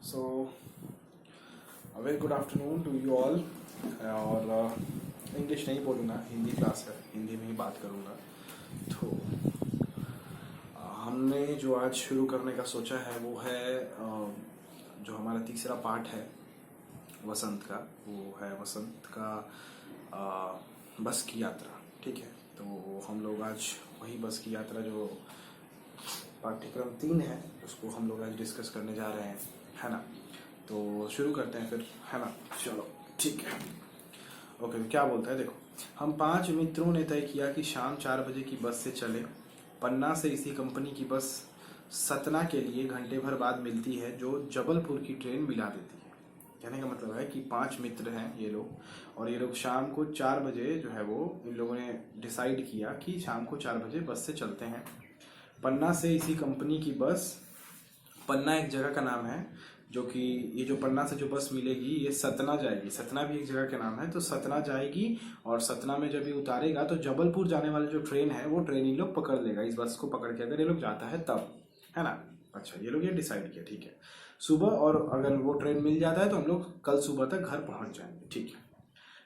So, a very good afternoon to you all. और English नहीं बोलूँगा, हिंदी क्लास है, हिंदी में ही बात करूँगा। तो हमने जो आज शुरू करने का सोचा है वो है जो हमारा तीसरा पार्ट है वसंत का, वो है वसंत का बस की यात्रा। ठीक है, तो हम लोग आज वही बस की यात्रा जो पाठ्यक्रम 3 है उसको हम लोग आज डिस्कस करने जा रहे हैं, है ना। तो शुरू करते हैं फिर, है ना। चलो ठीक है, ओके। तो क्या बोलता है, देखो, हम 5 मित्रों ने तय किया कि शाम 4 बजे की बस से चले। पन्ना से इसी कंपनी की बस सतना के लिए घंटे भर बाद मिलती है, जो जबलपुर की ट्रेन मिला देती है। कहने का मतलब है कि 5 मित्र हैं ये लोग, और ये लोग शाम को 4 बजे जो है वो इन लोगों ने डिसाइड किया कि शाम को 4 बजे बस से चलते हैं। पन्ना से इसी कंपनी की बस, पन्ना एक जगह का नाम है, जो कि ये जो पन्ना से जो बस मिलेगी ये सतना जाएगी। सतना भी एक जगह का नाम है, तो सतना जाएगी और सतना में जब ये उतारेगा तो जबलपुर जाने वाली जो ट्रेन है वो ट्रेन ये लोग पकड़ लेगा। इस बस को पकड़ के अगर ये लोग जाता है तब, है ना। अच्छा, ये लोग ये डिसाइड किया, ठीक है। सुबह, और अगर वो ट्रेन मिल जाता है तो हम लोग कल सुबह तक घर पहुंच जाएंगे, ठीक है।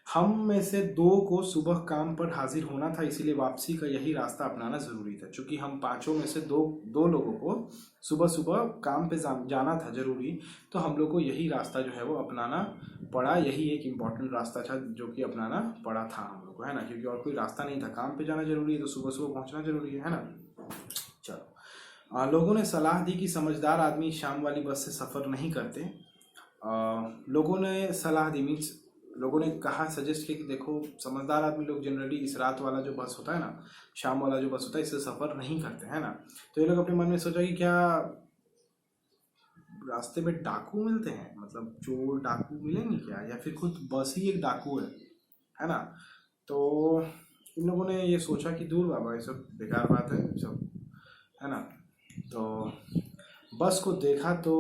हम में से 2 को सुबह काम पर हाजिर होना था, इसीलिए वापसी का यही रास्ता अपनाना जरूरी था। चूंकि हम 5 में से दो लोगों को सुबह सुबह काम पे जाना था जरूरी, तो हम लोग को यही रास्ता जो है वो अपनाना पड़ा। यही एक इम्पॉर्टेंट रास्ता था जो कि अपनाना पड़ा था हम लोग को, है ना, क्योंकि और कोई रास्ता नहीं था। काम पे जाना जरूरी है तो सुबह सुबह पहुंचना जरूरी है ना। चलो, लोगों ने सलाह दी कि समझदार आदमी शाम वाली बस से सफ़र नहीं करते। लोगों ने सलाह दी, मीन्स लोगों ने कहा, सजेस्ट किया कि देखो, समझदार आदमी लोग जनरली इस रात वाला जो बस होता है ना, शाम वाला जो बस होता है, इससे सफ़र नहीं करते, है ना। तो ये लोग अपने मन में सोचा कि क्या रास्ते में डाकू मिलते हैं, मतलब चोर डाकू मिलेंगे क्या, या फिर खुद बस ही एक डाकू है ना। तो इन लोगों ने ये सोचा कि दूर बाबा, ये सब बेकार बात है सब, है ना। तो बस को देखा तो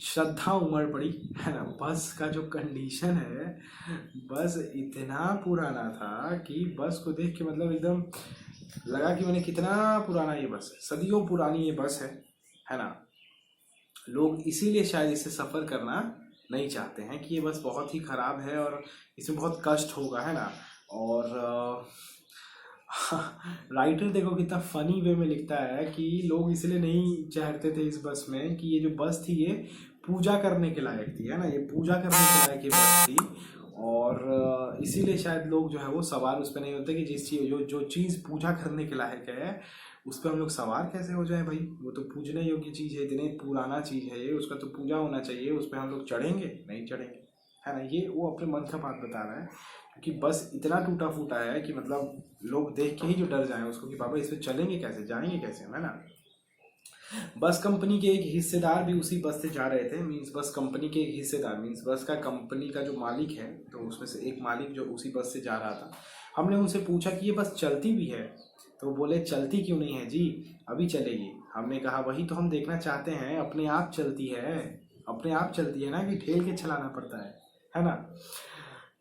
श्रद्धा उमड़ पड़ी, है ना। बस का जो कंडीशन है, बस इतना पुराना था कि बस को देख के मतलब एकदम लगा कि मैंने कितना पुराना ये बस है, सदियों पुरानी ये बस है ना। लोग इसीलिए शायद इससे सफ़र करना नहीं चाहते हैं कि ये बस बहुत ही ख़राब है और इसमें बहुत कष्ट होगा, है ना। और राइटर देखो कितना फनी वे में लिखता है कि लोग इसलिए नहीं चाहते थे इस बस में कि ये जो बस थी ये पूजा करने के लायक थी, है ना। ये पूजा करने के लायक ये बस थी, और इसीलिए शायद लोग जो है वो सवार उस पर नहीं होते कि जिस चीज़ जो चीज़ पूजा करने के लायक है उस पर हम लोग सवार कैसे हो जाए भाई। वो तो पूजने योग्य चीज़ है, इतनी पुराना चीज़ है ये, उसका तो पूजा होना चाहिए। उस पर हम लोग चढ़ेंगे नहीं चढ़ेंगे, है ना। ये वो अपने मन का बात बता रहा है, क्योंकि बस इतना टूटा फूटा है कि मतलब लोग देख के ही जो डर जाएं उसको कि बाबा इस पर चलेंगे कैसे, जाएंगे कैसे, है ना। बस कंपनी के एक हिस्सेदार भी उसी बस से जा रहे थे। मीन्स बस कंपनी के एक हिस्सेदार, मीन्स बस का कंपनी का जो मालिक है, तो उसमें से एक मालिक जो उसी बस से जा रहा था। हमने उनसे पूछा कि ये बस चलती भी है, तो बोले चलती क्यों नहीं है जी, अभी चलेगी। हमने कहा वही तो हम देखना चाहते हैं, अपने आप चलती है, अपने आप चलती है ना, कि ठेल के चलाना पड़ता है ना।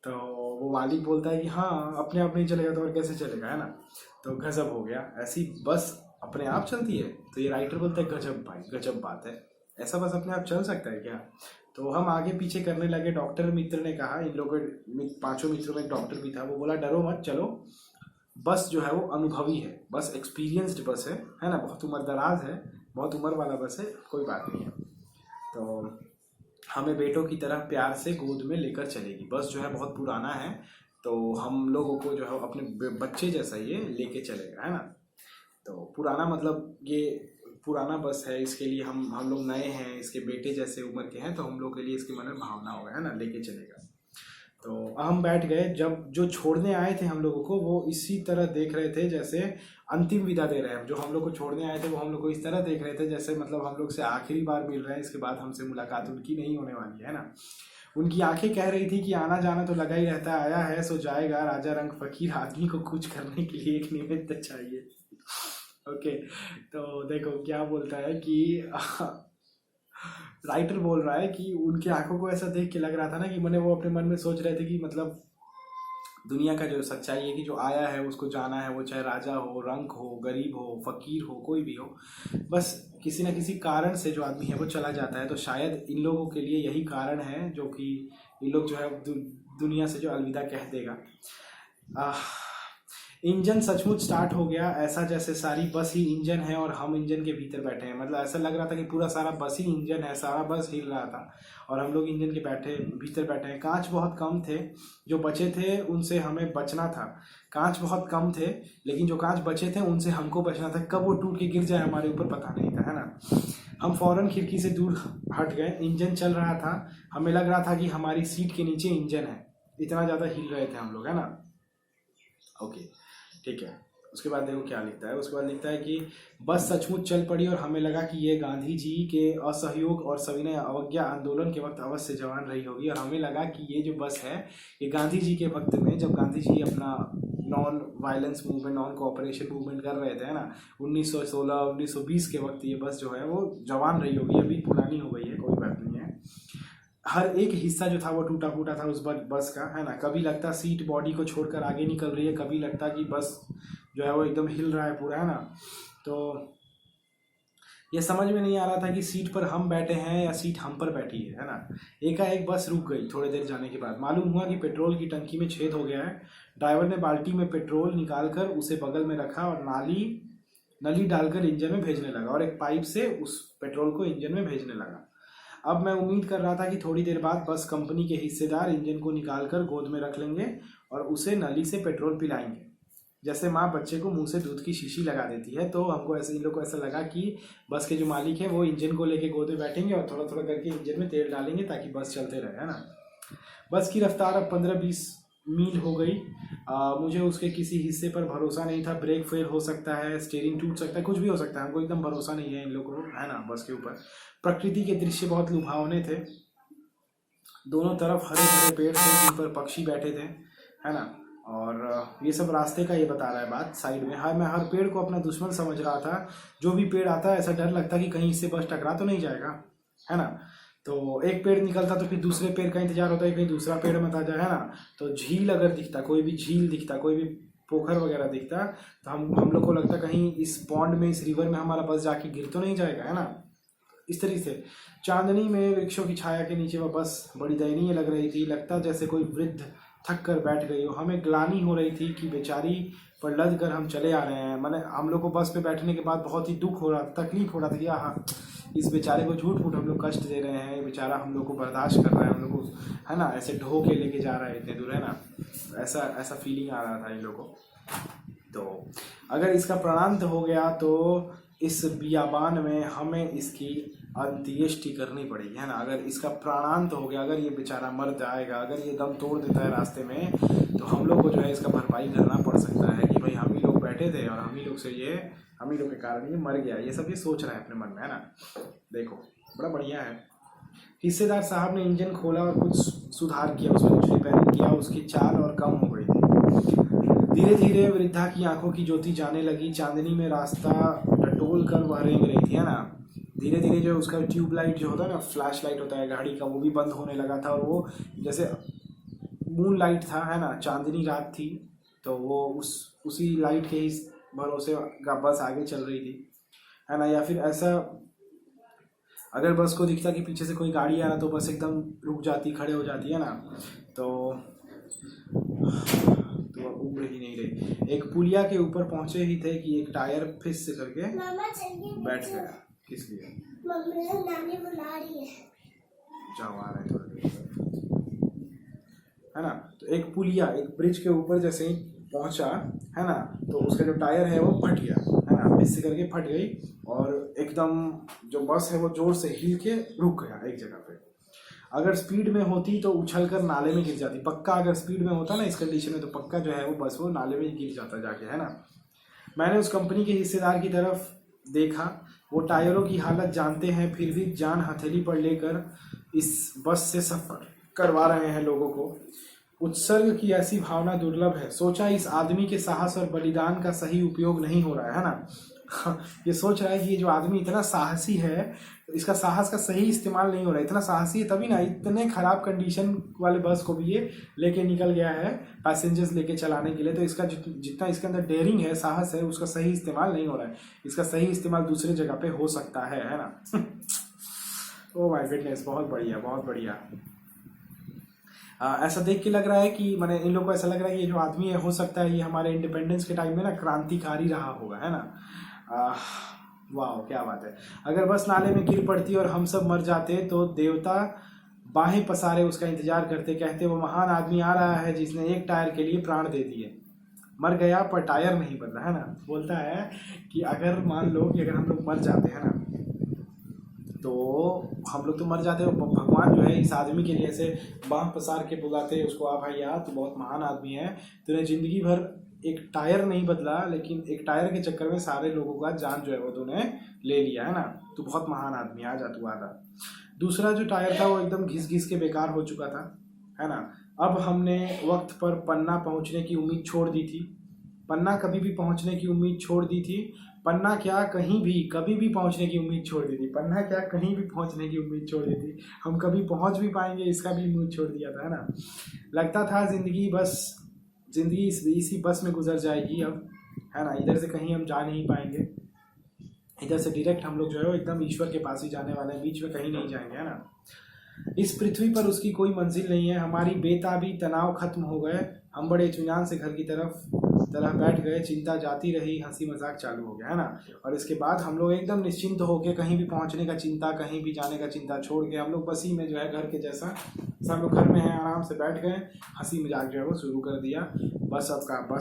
तो वो मालिक बोलता है कि हाँ, अपने आप नहीं चलेगा तो और कैसे चलेगा, है ना। तो गजब हो गया, ऐसी बस अपने आप चलती है। तो ये राइटर बोलता है गजब भाई, गजब बात है, ऐसा बस अपने आप चल सकता है क्या। तो हम आगे पीछे करने लगे। डॉक्टर मित्र ने कहा, इन लोगों 5 मित्रों में एक डॉक्टर भी था, वो बोला डरो मत, चलो, बस जो है वो अनुभवी है, बस एक्सपीरियंस्ड बस है ना, बहुत उम्र दराज है, बहुत उम्र वाला बस है, कोई बात नहीं है। तो हमें बेटों की तरह प्यार से गोद में लेकर चलेगी। बस जो है बहुत पुराना है, तो हम लोगों को जो है अपने बच्चे जैसा ये लेके चलेगा, है ना। तो पुराना मतलब ये पुराना बस है, इसके लिए हम लोग नए हैं, इसके बेटे जैसे उम्र के हैं, तो हम लोग के लिए इसके मन में भावना होगा, है ना, लेके चलेगा। तो हम बैठ गए। जब जो छोड़ने आए थे हम लोगों को, वो इसी तरह देख रहे थे जैसे अंतिम विदा दे रहे हैं। जो हम लोग को छोड़ने आए थे वो हम लोग को इस तरह देख रहे थे जैसे मतलब हम लोग से आखिरी बार मिल रहे हैं, इसके बाद हमसे मुलाकात उनकी नहीं होने वाली है ना। उनकी आंखें कह रही थी कि आना जाना तो लगा ही रहता है, आया है सो जाएगा, राजा रंग फकीर, आदमी को कुछ करने के लिए एक निमित्त चाहिए। ओके, तो देखो क्या बोलता है कि राइटर बोल रहा है कि उनकी आंखों को ऐसा देख के लग रहा था ना कि मैंने वो अपने मन में सोच रहे थे कि मतलब दुनिया का जो सच्चाई है कि जो आया है उसको जाना है, वो चाहे राजा हो, रंक हो, गरीब हो, फकीर हो, कोई भी हो, बस किसी न किसी कारण से जो आदमी है वो चला जाता है, तो शायद इन लोगों के लिए यही कारण है जो कि इन लोग जो है दुनिया से जो अलविदा कह देगा। इंजन सचमुच स्टार्ट हो गया, ऐसा जैसे सारी बस ही इंजन है और हम इंजन के भीतर बैठे हैं। मतलब ऐसा लग रहा था कि पूरा सारा बस ही इंजन है, सारा बस हिल रहा था और हम लोग इंजन के भीतर बैठे हैं। कांच बहुत कम थे, जो बचे थे उनसे हमें बचना था। कांच बहुत कम थे, लेकिन जो कांच बचे थे उनसे हमको बचना था। कब वो टूट के गिर जाए हमारे ऊपर पता नहीं था, है ना। हम फौरन खिड़की से दूर हट गए। इंजन चल रहा था, हमें लग रहा था कि हमारी सीट के नीचे इंजन है, इतना ज़्यादा हिल रहे थे हम लोग, है ना। ओके, ठीक है। उसके बाद देखो क्या लिखता है। उसके बाद लिखता है कि बस सचमुच चल पड़ी और हमें लगा कि ये गांधी जी के असहयोग और सविनय अवज्ञा आंदोलन के वक्त अवश्य जवान रही होगी। और हमें लगा कि ये जो बस है ये गांधी जी के वक्त में, जब गांधी जी अपना non violence movement, non cooperation movement कर रहे थे, है ना, 1916 1920 के वक्त ये बस जो है वो जवान रही होगी। अभी पुरानी हो गई है, कोई बात नहीं है। हर एक हिस्सा जो था वो टूटा फूटा था उस बस का, है ना। कभी लगता सीट बॉडी को छोड़कर आगे निकल रही है, कभी लगता कि बस जो है वो एकदम हिल रहा है पूरा, है ना। तो ये समझ में नहीं आ रहा था कि सीट पर हम बैठे हैं या सीट हम पर बैठी है ना। एकाएक बस रुक गई। थोड़ी देर जाने के बाद मालूम हुआ कि पेट्रोल की टंकी में छेद हो गया है। ड्राइवर ने बाल्टी में पेट्रोल निकालकर उसे बगल में रखा और नली डालकर इंजन में भेजने लगा और एक पाइप से उस पेट्रोल को इंजन में भेजने लगा। अब मैं उम्मीद कर रहा था कि थोड़ी देर बाद बस कंपनी के हिस्सेदार इंजन को निकालकर गोद में रख लेंगे और उसे नली से पेट्रोल पिलाएंगे, जैसे माँ बच्चे को मुंह से दूध की शीशी लगा देती है। तो हमको ऐसे, इन लोग को ऐसा लगा कि बस के जो मालिक है वो इंजन को लेके गोद में बैठेंगे और थोड़ा थोड़ा करके इंजन में तेल डालेंगे ताकि बस चलते रहे, है ना। बस की रफ्तार अब 15-20 मील हो गई। मुझे उसके किसी हिस्से पर भरोसा नहीं था। ब्रेक फेल हो सकता है, स्टीयरिंग टूट सकता है, कुछ भी हो सकता है। हमको एकदम भरोसा नहीं है इन लोगों को, है ना, बस के ऊपर। प्रकृति के दृश्य बहुत लुभावने थे। दोनों तरफ हरे भरे पेड़ थे जिन पर पक्षी बैठे थे, है ना। और ये सब रास्ते का ये बता रहा है बात साइड में। मैं हर पेड़ को अपना दुश्मन समझ रहा था। जो भी पेड़ आता है ऐसा डर लगता कि कहीं इससे बस टकरा तो नहीं जाएगा, है ना। तो एक पेड़ निकलता तो फिर दूसरे पेड़ का इंतजार होता है, कहीं दूसरा पेड़ मत आ जाए, है ना। तो झील अगर दिखता, कोई भी झील दिखता, कोई भी पोखर वगैरह दिखता, तो हम लोग को लगता कहीं इस पॉन्ड में, इस रिवर में हमारा बस जाके गिर तो नहीं जाएगा, है ना। इस तरीके से चांदनी में वृक्षों की छाया के नीचे वह बस बड़ी दयनीय लग रही थी। लगता जैसे कोई वृद्ध थक कर बैठ गई हो। हमें ग्लानि हो रही थी कि बेचारी पर लद कर हम चले आ रहे हैं। मैंने, हम लोग को बस पे बैठने के बाद बहुत ही दुख हो रहा था, तकलीफ हो रहा था कि हाँ, इस बेचारे को झूठ मूठ हम लोग कष्ट दे रहे हैं, ये बेचारा हम लोग को बर्दाश्त कर रहा है, हम लोग को, है ना, ऐसे ढो के लेके जा रहा है इतने दूर, है ना। ऐसा फीलिंग आ रहा था इन लोगों को। तो अगर इसका प्राणांत हो गया तो इस बियाबान में हमें इसकी अंत्येष्टि करनी पड़ेगी, है ना। अगर इसका प्राणांत हो गया, अगर ये बेचारा मर जाएगा, अगर ये दम तोड़ देता है रास्ते में, तो हम लोग को जो है इसका भरपाई करना पड़ सकता है कि भाई हम ही लोग बैठे थे और हम ही लोग के कारण ये मर गया। ये सब ये सोच रहे हैं अपने मन में, है ना। देखो बड़ा बढ़िया है। हिस्सेदार साहब ने इंजन खोला और कुछ सुधार किया, उसमें कुछ रिपेयरिंग किया। उसकी चाल और कम हो गई थी। धीरे धीरे वृद्धा की आंखों की ज्योति जाने लगी। चांदनी में रास्ता टटोल कर वह रेंग रही थी, है ना। धीरे धीरे जो उसका ट्यूबलाइट जो होता है ना, फ्लैश लाइट होता है गाड़ी का, वो भी बंद होने लगा था। और वो जैसे मून लाइट था, है ना, चांदनी रात थी, तो वो उसी लाइट के ही भरोसे बस आगे चल रही थी, है ना। या फिर ऐसा, अगर बस को दिखता कि पीछे से कोई गाड़ी आ रहा तो बस एकदम रुक जाती, खड़े हो जाती, है ना। तो उम्र ही नहीं रही। एक पुलिया के ऊपर पहुंचे ही थे कि एक टायर फिस करके बैठ गया। किस लिए? नानी बुला रही है। जाओ, आ रहा है थोड़ा देर, है ना। तो एक पुलिया, एक ब्रिज के ऊपर जैसे ही पहुंचा, है ना, तो उसका जो टायर है वो फट गया, है ना, फिस करके फट गई और एकदम जो बस है वो जोर से हिल के रुक गया एक जगह पे। अगर स्पीड में होती तो उछल कर नाले में गिर जाती। पक्का अगर स्पीड में होता ना इस कंडीशन में, तो पक्का जो है वो बस वो नाले में गिर जाता जाके, है ना। मैंने उस कंपनी के हिस्सेदार की तरफ देखा। वो टायरों की हालत जानते हैं, फिर भी जान हथेली पर लेकर इस बस से सफर करवा रहे हैं लोगों को। उत्सर्ग की ऐसी भावना दुर्लभ है। सोचा इस आदमी के साहस और बलिदान का सही उपयोग नहीं हो रहा है ना। ये सोच रहा है कि ये जो आदमी इतना साहसी है, इसका साहस का सही इस्तेमाल नहीं हो रहा है। इतना साहसी है तभी ना इतने खराब कंडीशन वाले बस को भी ये लेके निकल गया है पैसेंजर्स लेके चलाने के लिए। तो इसका जितना इसके अंदर डेयरिंग है, साहस है, उसका सही इस्तेमाल नहीं हो रहा है। इसका सही इस्तेमाल दूसरे जगह पे हो सकता है ना। ओ माय गुडनेस, बहुत बढ़िया, बहुत बढ़िया। ऐसा देख के लग रहा है कि मैंने इन लोगों को ऐसा लग रहा है कि ये जो आदमी है, हो सकता है ये हमारे इंडिपेंडेंस के टाइम में ना क्रांतिकारी रहा होगा, है ना। वाह क्या बात है। अगर बस नाले में गिर पड़ती और हम सब मर जाते तो देवता बाहें पसारे उसका इंतजार करते, कहते वो महान आदमी आ रहा है जिसने एक टायर के लिए प्राण दे दिए। मर गया पर टायर नहीं बदला, है ना। बोलता है कि अगर मान लो कि अगर हम लोग मर जाते हैं ना, तो हम लोग तो मर जाते हैं, भगवान जो है इस आदमी के लिए ऐसे बाह पसार के बुलाते उसको, आ भाई यार तू बहुत महान आदमी है, तूने जिंदगी भर एक टायर नहीं बदला, लेकिन एक टायर के चक्कर में सारे लोगों का जान जो है वो तूने ले लिया, है ना। तू बहुत महान आदमी, आ जा तू, आ जा। दूसरा जो टायर था वो एकदम घिस घिस के बेकार हो चुका था, है ना। अब हमने वक्त पर पन्ना पहुंचने की उम्मीद छोड़ दी थी। पन्ना कभी भी पहुंचने की उम्मीद छोड़ दी थी। पन्ना क्या कहीं भी कभी भी पहुंचने की उम्मीद छोड़ दी थी। पन्ना क्या कहीं भी पहुंचने की उम्मीद छोड़ दी थी। हम कभी पहुंच भी पाएंगे इसका भी उम्मीद छोड़ दिया था, है ना। लगता था जिंदगी इसी बस में गुजर जाएगी अब, है ना। इधर से कहीं हम जा नहीं पाएंगे, इधर से डायरेक्ट हम लोग जो है वो एकदम ईश्वर के पास ही जाने वाले हैं, बीच में कहीं नहीं जाएंगे, है ना। इस पृथ्वी पर उसकी कोई मंजिल नहीं है। हमारी बेताबी तनाव खत्म हो गए। हम बड़े इत्मीनान से घर की तरह बैठ गए। चिंता जाती रही, हंसी मजाक चालू हो गया, है ना। और इसके बाद हम लोग एकदम निश्चिंत होके कहीं भी पहुंचने का चिंता, कहीं भी जाने का चिंता छोड़ के हम लोग बस ही में जो है घर के जैसा सब लोग घर में हैं, आराम से बैठ गए। हंसी मजाक जो है वो शुरू कर दिया। बस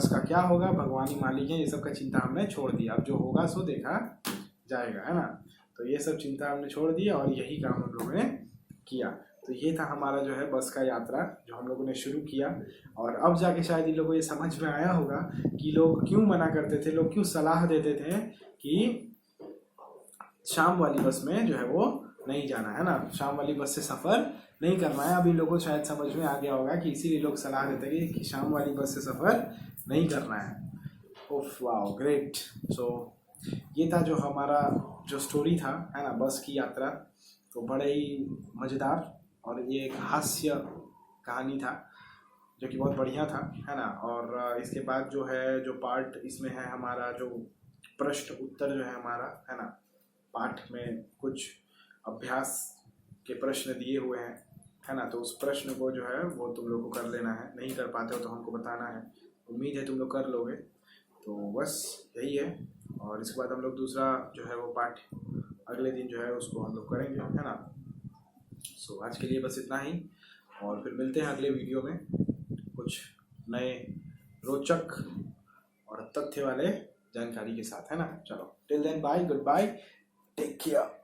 का क्या होगा, भगवान ही मालिक है, ये सब का चिंता हमने छोड़ दिया। अब जो होगा सो देखा जाएगा, है ना। तो ये सब चिंता हमने छोड़ दिया और यही काम हम लोगों ने किया। तो ये था हमारा जो है बस का यात्रा जो हम लोगों ने शुरू किया। और अब जाके शायद इन लोगों को ये समझ में आया होगा कि लोग क्यों मना करते थे, लोग क्यों सलाह देते थे कि शाम वाली बस में जो है वो नहीं जाना, है ना। शाम वाली बस से सफ़र नहीं करना है। अब इन लोगों को शायद समझ में आ गया होगा कि इसीलिए लोग सलाह देते हैं कि शाम वाली बस से सफ़र नहीं करना है। ओफ वाओ ग्रेट। सो ये था जो हमारा जो स्टोरी था, है ना, बस की यात्रा। तो बड़े ही मज़ेदार और ये एक हास्य कहानी था जो कि बहुत बढ़िया था, है ना। और इसके बाद जो है जो पार्ट इसमें है हमारा जो प्रश्न उत्तर जो है हमारा, है ना, पाठ में कुछ अभ्यास के प्रश्न दिए हुए हैं, है ना। तो उस प्रश्न को जो है वो तुम लोग को कर लेना है। नहीं कर पाते हो तो हमको बताना है। उम्मीद है तुम लोग कर लोगे। तो बस यही है। और इसके बाद हम लोग दूसरा जो है वो पाठ अगले दिन जो है उसको हम लोग करेंगे, है ना। सो आज के लिए बस इतना ही और फिर मिलते हैं अगले वीडियो में कुछ नए रोचक और तथ्य वाले जानकारी के साथ, है ना। चलो till then bye, goodbye, take care.